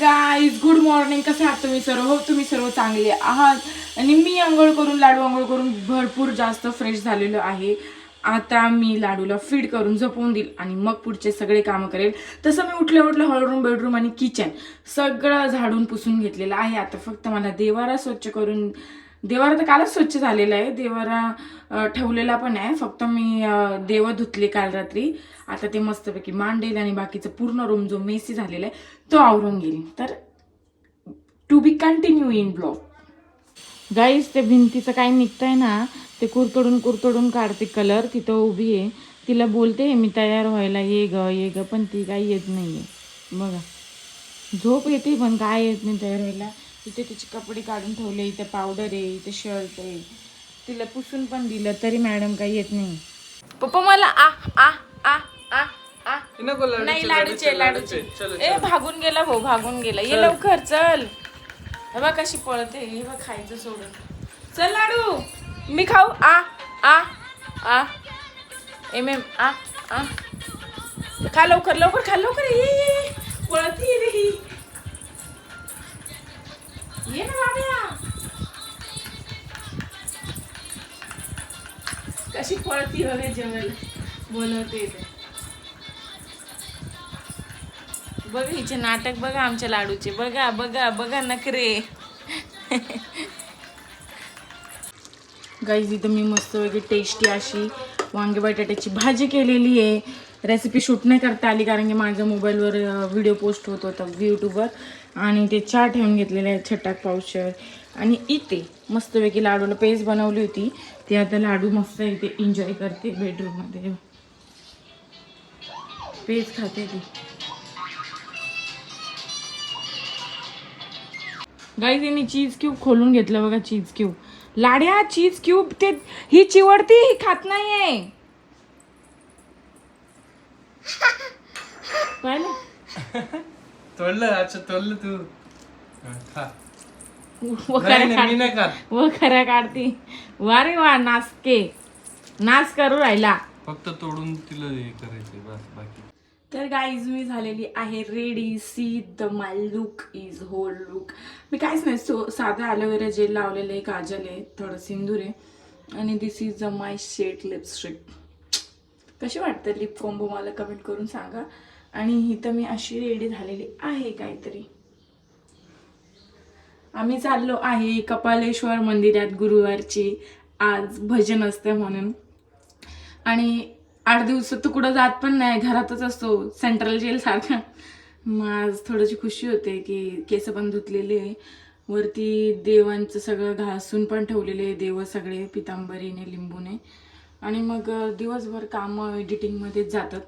Guys good morning. कसे आहात तुम्ही सर्व? हो, तुम्ही सर्व चांगले आहात. आणि मी आंघोळ करून आंघोळ करून भरपूर जास्त फ्रेश झालेलो आहे. आता मी लाडूला फीड करून झोपवून देईल आणि मग पुढचे सगळे कामं करेल. तसं मी उठल्या हॉलरूम, बेडरूम आणि किचन सगळं झाडून पुसून घेतलेलं आहे. आता फक्त मला देवारा स्वच्छ करून, देवारा तर कालच स्वच्छ झालेला आहे, देवारा ठेवलेला पण आहे. फक्त मी देव धुतले काल रात्री. आता ते मस्तपैकी मांडेल आणि बाकीचं पूर्ण रूम जो मेसी झालेला आहे तो आवरून घेईल. तर to be continue in blog. Guys ते भिंतीचं काय निघतंय ना, ते कुरतडून काढते कलर. तिथं उभी आहे, तिला बोलते मी तयार व्हायला, ये ग, पण ती काही येत नाहीये. बघा, झोप येते पण काय येत नाही तयार व्हायला. इथे तिचे कपडे काढून ठेवले, इथे पावडर आहे, इथे शर्ट आहे, तिला पुसून पण दिलं तरी मॅडम काही येत नाही. पप्पा मला आ आ आ आ आ नाही, लाडूचे ए भागून गेला भाऊ, भागून गेला. ये लवकर चल. हे बघ कशी पळते, हे बघ खायचं सोडून. चल लाडू, मी खाऊ. आ आ आ एम एम आ आ खा लवकर लवकर, खा लवकर. ये पळती रे ही. ये ना बाबा, कशी पळती वगैरे जेवायला बोलवते. बघा हिचे नाटक, बघा आमच्या लाडूचे. बघा बघा बघा नखरे. गाईज इथं मी मस्त वगैरे टेस्टी अशी वांगे बटाट्याची भाजी केलेली आहे. रेसिपी शूट नाही करता आली कारण की माझ्या मोबाईलवर व्हिडिओ पोस्ट होत होता यूट्यूबवर. आणि ते चहा ठेवून घेतलेले आहेत, छटाक पावशर. आणि इथे मस्तपैकी लाडूला पेस्ट बनवली होती, ते आता लाडू मस्त इथे एन्जॉय करते बेडरूममध्ये. पेस्ट खाते ती. गाईज हिने चीज क्यूब खोलून घेतलं बघा, चीज क्यूब. लाड्या चीज क्यूब ते ही चिवडती, ही खात नाहीये. पाहिलं तोडलं. अच्छा तोडलं तू. खऱ्या काढती. वा रे वा, नाचके नाच करू राहिला. फक्त तोडून तिला हे करायचे बस, बाकी. तर गाईज मी झालेली आहे ready. See the my look is whole look. मी काहीच नाही, साधं ॲलोवेरा जेल लावलेलं आहे, काजल आहे, थोडं सिंदूर आहे आणि this is the my shade lipstick. कशी वाटतं लिप कॉम्बो मला कमेंट करून सांगा. आणि इथं मी अशी रेडी झालेली आहे काहीतरी. आम्ही चाललो आहे कपालेश्वर मंदिरात गुरुवारची. आज भजन असतं म्हणून. आणि 8 दिवस तर कुठं जात पण नाही, घरातच असतो सेंट्रल जेल सारखा. मग आज थोडीशी खुशी होते की केस पण धुतलेले, वरती देवांचं सगळं घासून पण ठेवलेले देव सगळे पितांबरीने लिंबूने. आणि मग दिवसभर कामं एडिटिंगमध्येच जातात.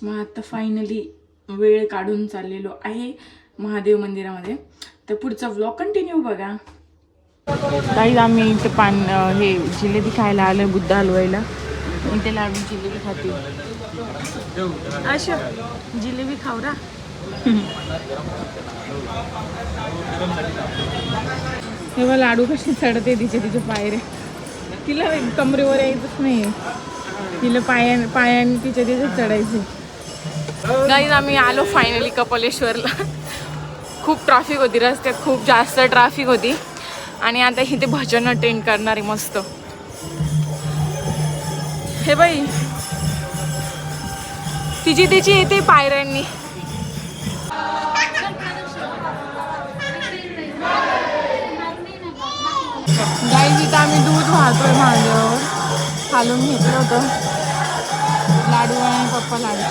मग आता फायनली वेळ काढून चाललेलो आहे महादेव मंदिरामध्ये. तर पुढचा व्लॉग कंटिन्यू बघा. काही आम्ही इथे हे जिलेबी खायला आलो बुद्ध हलवायला. इथे लाडू जिलेबी खाते. अशा जिलेबी खाऊ रा. तेव्हा लाडू कशी चढते तिचे पायरे. तिला कमरेवर यायचंच नाही, तिला पायाने तिचे चढायचे. गाईज आम्ही आलो फायनली कपालेश्वरला. खूप ट्रॅफिक होती रस्त्यात, खूप जास्त ट्रॅफिक होती. आणि आता इथे भजन अटेंड करणारे मस्त. हे बाई तिची येते पायऱ्यांनी. गाईज इथं आम्ही दूध वाहतोय माझ्यावर. खालून घेतलं होतं लाडू आणि पप्पा लाडू.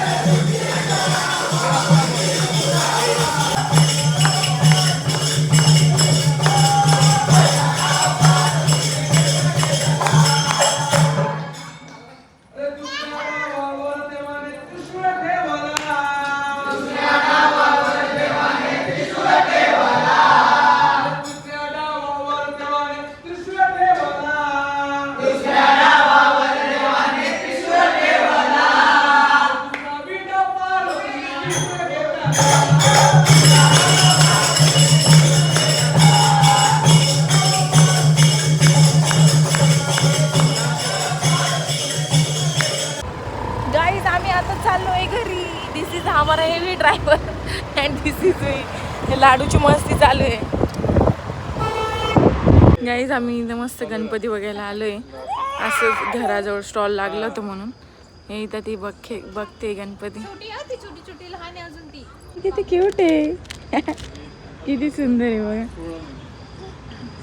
गाईज आम्ही आता चाललोय घरी. दिस इज हमारा heavy driver and this is me. हे लाडूची मस्ती चालू आहे. गाईज आम्ही इथं मस्त गणपती बघायला आलोय. असंच घराजवळ स्टॉल लागलं होतं म्हणून. हे इथं ती बघते गणपती. छोटी लहान आहे अजून ती. किती क्यूट आहे. किती सुंदर आहे बघा.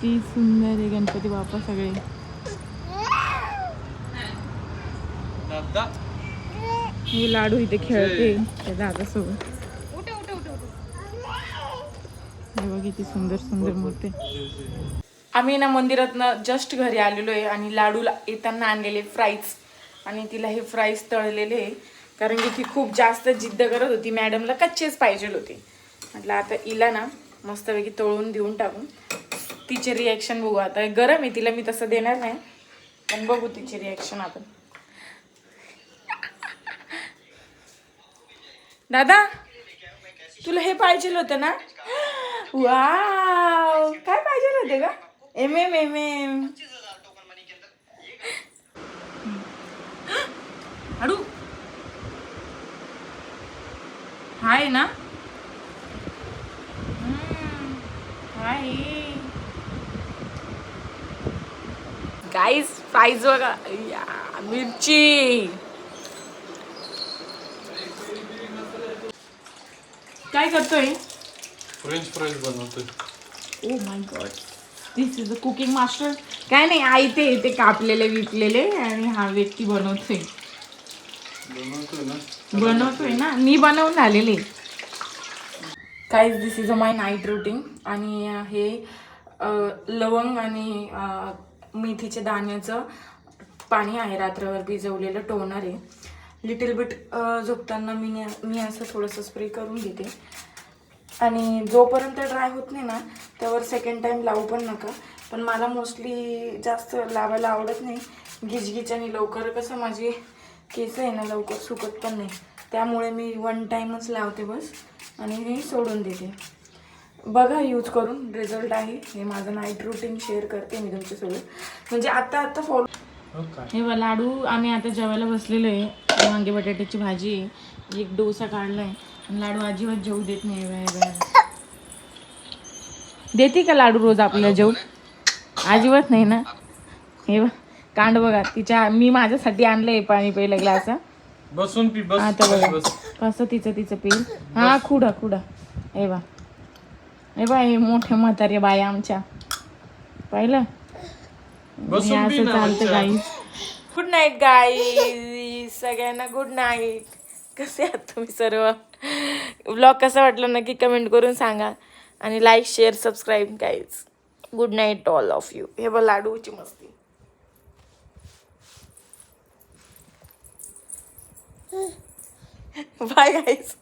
किती सुंदर आहे गणपती बाप्पा सगळे. हे लाडू इथे खेळते त्या दादासोबत. हे बघ किती सुंदर सुंदर मूर्ती. आम्ही ना मंदिरातनं जस्ट घरी आलेलो आहे आणि लाडूला येताना आणलेले फ्राईज आणि तिला हे फ्राईज तळलेले आहे कारण की ती खूप जास्त जिद्द करत होती. मॅडमला कच्चेच पाहिजे होते. म्हटलं आता हिला ना मस्तपैकी तळून देऊन टाकून तिचे रिॲक्शन बघू. आता गरम आहे तिला मी तसं देणार नाही पण बघू तिची रिॲक्शन आपण. दादा तुला हे पाहिजे होतं ना. वाव काय पाहिजे होते का. एम हाडू हाय ना. हाय गाईज फ्राईज बघा. मिरची काय करतोय. फ्रेंच फ्राईज बनवतोय. Oh my God this is a cooking master. काय नाही आई ते कापलेले विकलेले आणि हा व्यक्ती बनवतोय ना. मी बनवून आलेले. काहीच this is a my night routine. आणि हे लवंग आणि मेथीच्या दाण्याचं पाणी आहे रात्रभर भिजवलेलं टोनर आहे. लिटिल बिट झोपताना मी असं थोडंसं स्प्रे करून घेते आणि जोपर्यंत ड्राय होत नाही ना त्यावर सेकंड टाइम लावू पण नका. पण मला मोस्टली जास्त लावायला आवडत नाही. गिजगिज आणि लवकर कसं माझी केस आहे ना लवकर सुकत पण नाही त्यामुळे मी वन टाइमच लावते बस आणि हे सोडून देते. बघा यूज करून रिझल्ट आहे. हे माझं नाईट रुटीन शेअर करते मी तुमच्यासोबत म्हणजे आता फॉलो. हे बघा लाडू आम्ही आता जेवायला बसलेलो आहे. वांगे बटाट्याची भाजी आहे. एक डोसा काढलाय आणि लाडू अजिबात जेवू देत नाही. देते का लाडू रोज आपल्याला जेवू. अजिबात नाही ना. हे बघ कांड बघा तिच्या. मी माझ्यासाठी आणलंय पाणी पहिलं ग्लास. बसून पी बस. आता बघा कसं तिचं पिल. हा खुडा हे बा. हे बा हे मोठे म्हातारे बाय आमच्या पाहिलं. असं चालतं गाईज. गुड नाईट गाईज सगळ्यांना गुड नाईट. कसे आहात तुम्ही सर्व. व्लॉग कसा वाटला नक्की कमेंट करून सांगा आणि like share subscribe guys. Good night all of you. हे बघ लाडूची मस्ती. Bye guys.